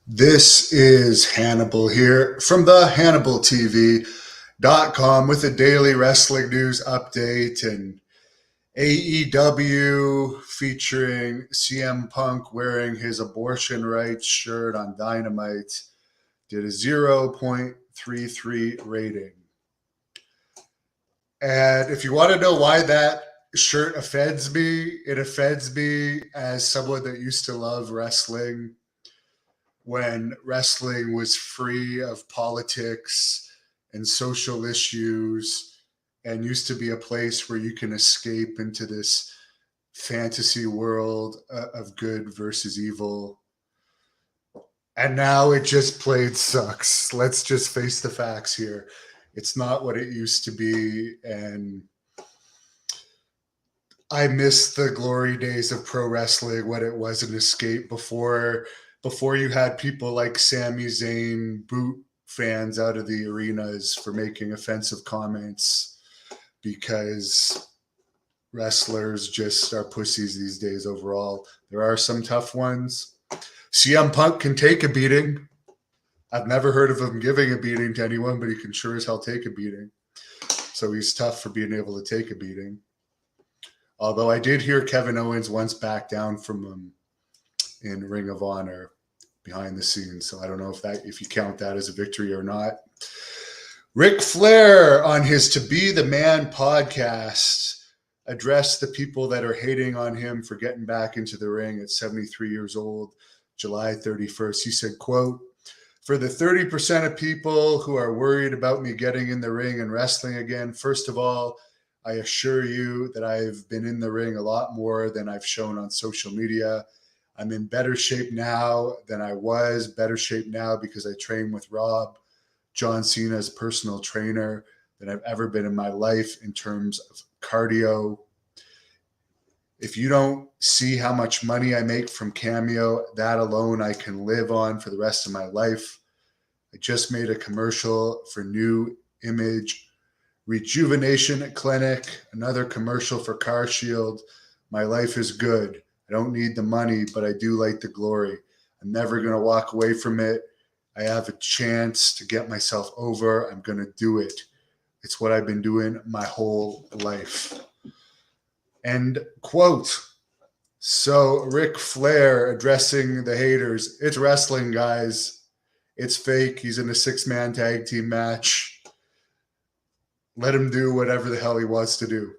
This is Hannibal here from the HannibalTV.com with a daily wrestling news update and AEW featuring CM Punk wearing his abortion rights shirt on Dynamite did a 0.33 rating. And if you want to know why that shirt offends me, it offends me as someone that used to love wrestling when wrestling was free of politics and social issues and used to be a place where you can escape into this fantasy world of good versus evil. And now it just plain sucks. Let's just face the facts here. It's not what it used to be. And I miss the glory days of pro wrestling when it was an escape before you had people like Sami Zayn boot fans out of the arenas for making offensive comments because wrestlers just are pussies these days overall. There are some tough ones. CM Punk can take a beating. I've never heard of him giving a beating to anyone, but he can sure as hell take a beating. So he's tough for being able to take a beating. Although I did hear Kevin Owens once back down from him in Ring of Honor behind the scenes. So I don't know if you count that as a victory or not. Ric Flair on his To Be the Man podcast addressed the people that are hating on him for getting back into the ring at 73 years old, July 31st. He said, quote, "For the 30% of people who are worried about me getting in the ring and wrestling again, first of all, I assure you that I've been in the ring a lot more than I've shown on social media. I'm in better shape now than I was, better shape now because I train with Rob, John Cena's personal trainer, than I've ever been in my life in terms of cardio. If you don't see how much money I make from Cameo, that alone I can live on for the rest of my life. I just made a commercial for New Image Rejuvenation Clinic, another commercial for Car Shield. My life is good. I don't need the money, but I do like the glory. I'm never going to walk away from it. I have a chance to get myself over. I'm going to do it. It's what I've been doing my whole life." End quote. So Ric Flair addressing the haters. It's wrestling, guys. It's fake. He's in a 6-man tag team match. Let him do whatever the hell he wants to do.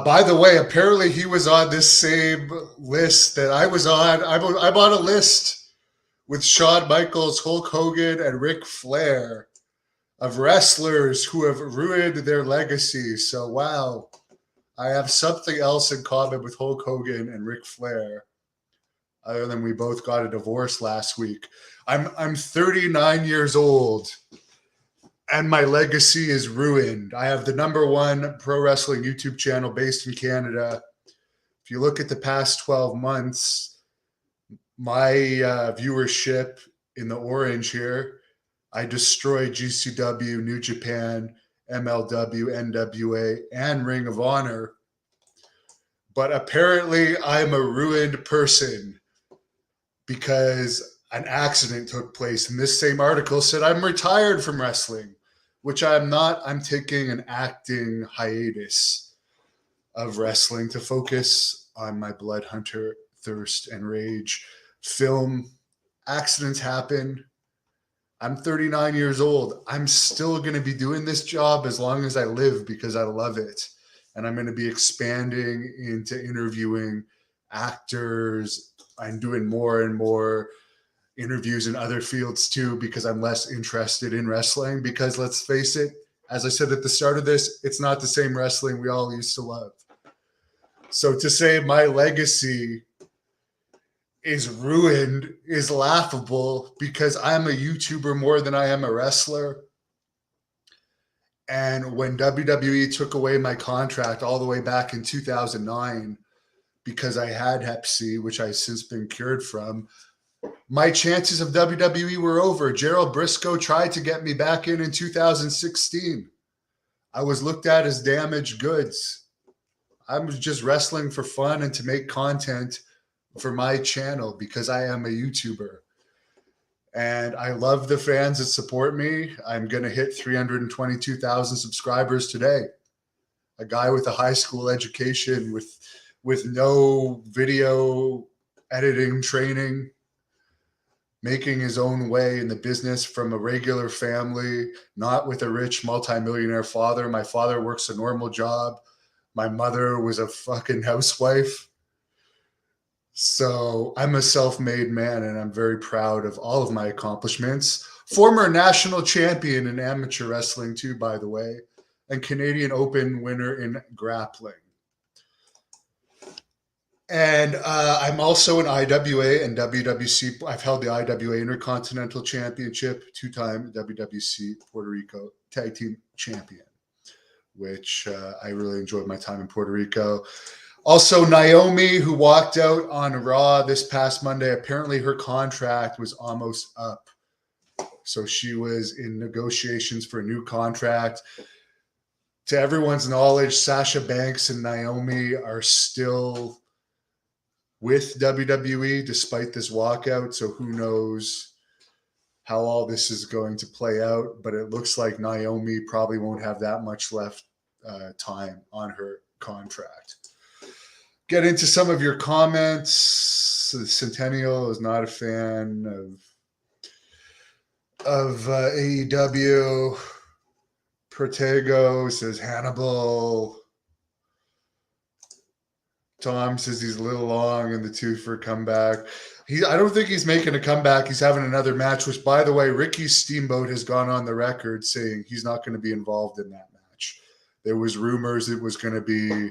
By the way, apparently he was on this same list that I was on. I'm on a list with Shawn Michaels, Hulk Hogan, and Ric Flair of wrestlers who have ruined their legacy. So, wow, I have something else in common with Hulk Hogan and Ric Flair, other than we both got a divorce last week. I'm 39 years old. And my legacy is ruined. I have the #1 pro wrestling YouTube channel based in Canada. If you look at the past 12 months, my viewership in the orange here, I destroyed GCW, New Japan, MLW, NWA, and Ring of Honor. But apparently I'm a ruined person because an accident took place. And this same article said I'm retired from wrestling, which I'm not. I'm taking an acting hiatus of wrestling to focus on my Blood Hunter, Thirst, and Rage film. Accidents happen. I'm 39 years old. I'm still going to be doing this job as long as I live because I love it. And I'm going to be expanding into interviewing actors. I'm doing more and more interviews in other fields too because I'm less interested in wrestling because let's face it, as I said at the start of this, it's not the same wrestling we all used to love. So to say my legacy is ruined is laughable because I'm a YouTuber more than I am a wrestler. And when WWE took away my contract all the way back in 2009 because I had Hep C, which I've since been cured from, my chances of WWE were over. Gerald Briscoe tried to get me back in 2016. I was looked at as damaged goods. I was just wrestling for fun and to make content for my channel because I am a YouTuber. And I love the fans that support me. I'm going to hit 322,000 subscribers today. A guy with a high school education with no video editing training, making his own way in the business from a regular family, not with a rich multimillionaire father. My father works a normal job. My mother was a fucking housewife. So I'm a self-made man, and I'm very proud of all of my accomplishments. Former national champion in amateur wrestling too, by the way, and Canadian Open winner in grappling. And I'm also an IWA and WWC. I've held the IWA Intercontinental Championship, two-time WWC Puerto Rico Tag Team Champion, which I really enjoyed my time in Puerto Rico. Also, Naomi, who walked out on Raw this past Monday, apparently her contract was almost up. So she was in negotiations for a new contract. To everyone's knowledge, Sasha Banks and Naomi are still with WWE despite this walkout. So who knows how all this is going to play out. But it looks like Naomi probably won't have that much left time on her contract. Get into some of your comments. The Centennial is not a fan of AEW. Protego says Hannibal. Tom says he's a little long in the tooth for a comeback. I don't think he's making a comeback. He's having another match, which, by the way, Ricky Steamboat has gone on the record saying he's not going to be involved in that match. There was rumors it was going to be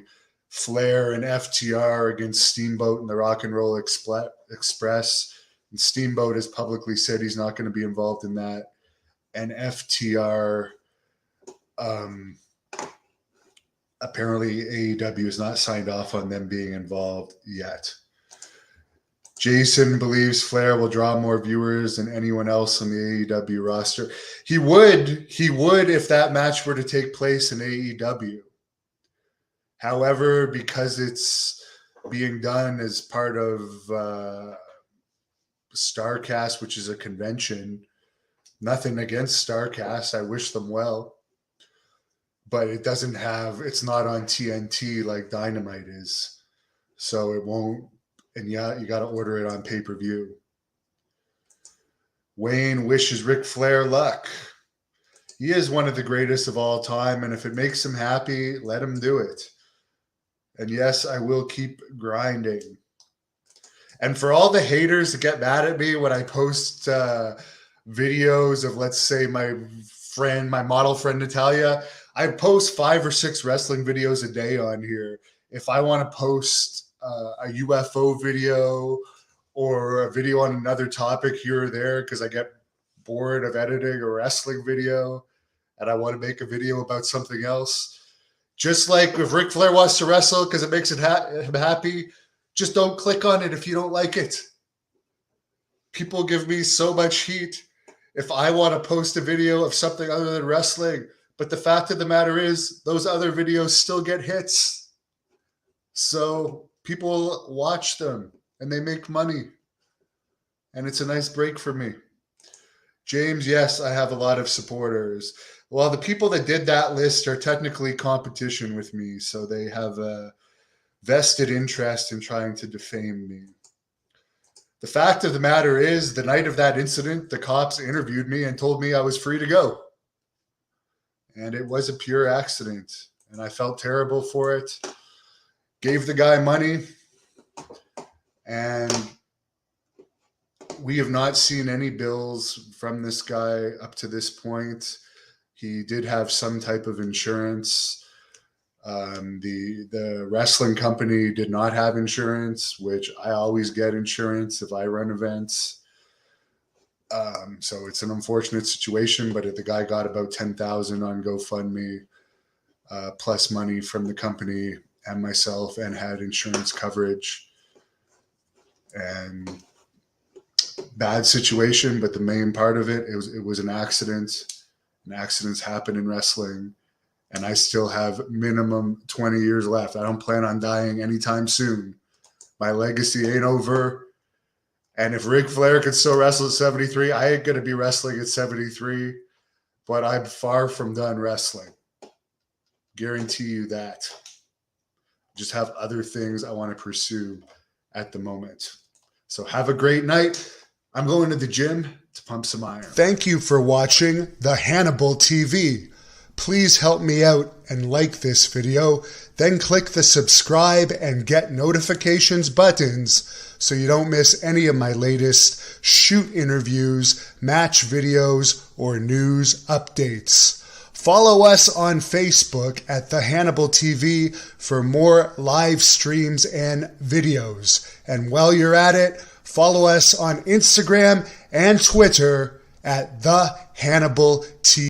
Flair and FTR against Steamboat and the Rock and Roll Express. And Steamboat has publicly said he's not going to be involved in that. And FTR, apparently AEW is not signed off on them being involved yet. Jason believes Flair will draw more viewers than anyone else on the AEW roster. He would if that match were to take place in AEW. However, because it's being done as part of StarCast, which is a convention, nothing against StarCast. I wish them well. But it's not on TNT like Dynamite is. So it won't, and yeah, you got to order it on pay-per-view. Wayne wishes Ric Flair luck. He is one of the greatest of all time, and if it makes him happy, let him do it. And yes, I will keep grinding. And for all the haters that get mad at me when I post videos of, let's say, my model friend Natalia, I post 5 or 6 wrestling videos a day on here. If I want to post a UFO video or a video on another topic here or there because I get bored of editing a wrestling video and I want to make a video about something else, just like if Ric Flair wants to wrestle because it makes him happy, just don't click on it if you don't like it. People give me so much heat if I want to post a video of something other than wrestling. But the fact of the matter is those other videos still get hits. So people watch them and they make money. And it's a nice break for me. James, yes, I have a lot of supporters. Well, the people that did that list are technically competition with me. So they have a vested interest in trying to defame me. The fact of the matter is, the night of that incident, the cops interviewed me and told me I was free to go. And it was a pure accident. And I felt terrible for it. Gave the guy money. And we have not seen any bills from this guy up to this point. He did have some type of insurance. The wrestling company did not have insurance, which I always get insurance if I run events. So it's an unfortunate situation, but the guy got about $10,000 on GoFundMe, plus money from the company and myself, and had insurance coverage. And bad situation, but the main part of it was an accident. And accidents happen in wrestling. And I still have minimum 20 years left. I don't plan on dying anytime soon. My legacy ain't over. And if Ric Flair could still wrestle at 73, I ain't going to be wrestling at 73, but I'm far from done wrestling. Guarantee you that. Just have other things I want to pursue at the moment. So have a great night. I'm going to the gym to pump some iron. Thank you for watching the Hannibal TV. Please help me out and like this video. Then click the subscribe and get notifications buttons so you don't miss any of my latest shoot interviews, match videos, or news updates. Follow us on Facebook at The Hannibal TV for more live streams and videos. And while you're at it, follow us on Instagram and Twitter at The Hannibal TV.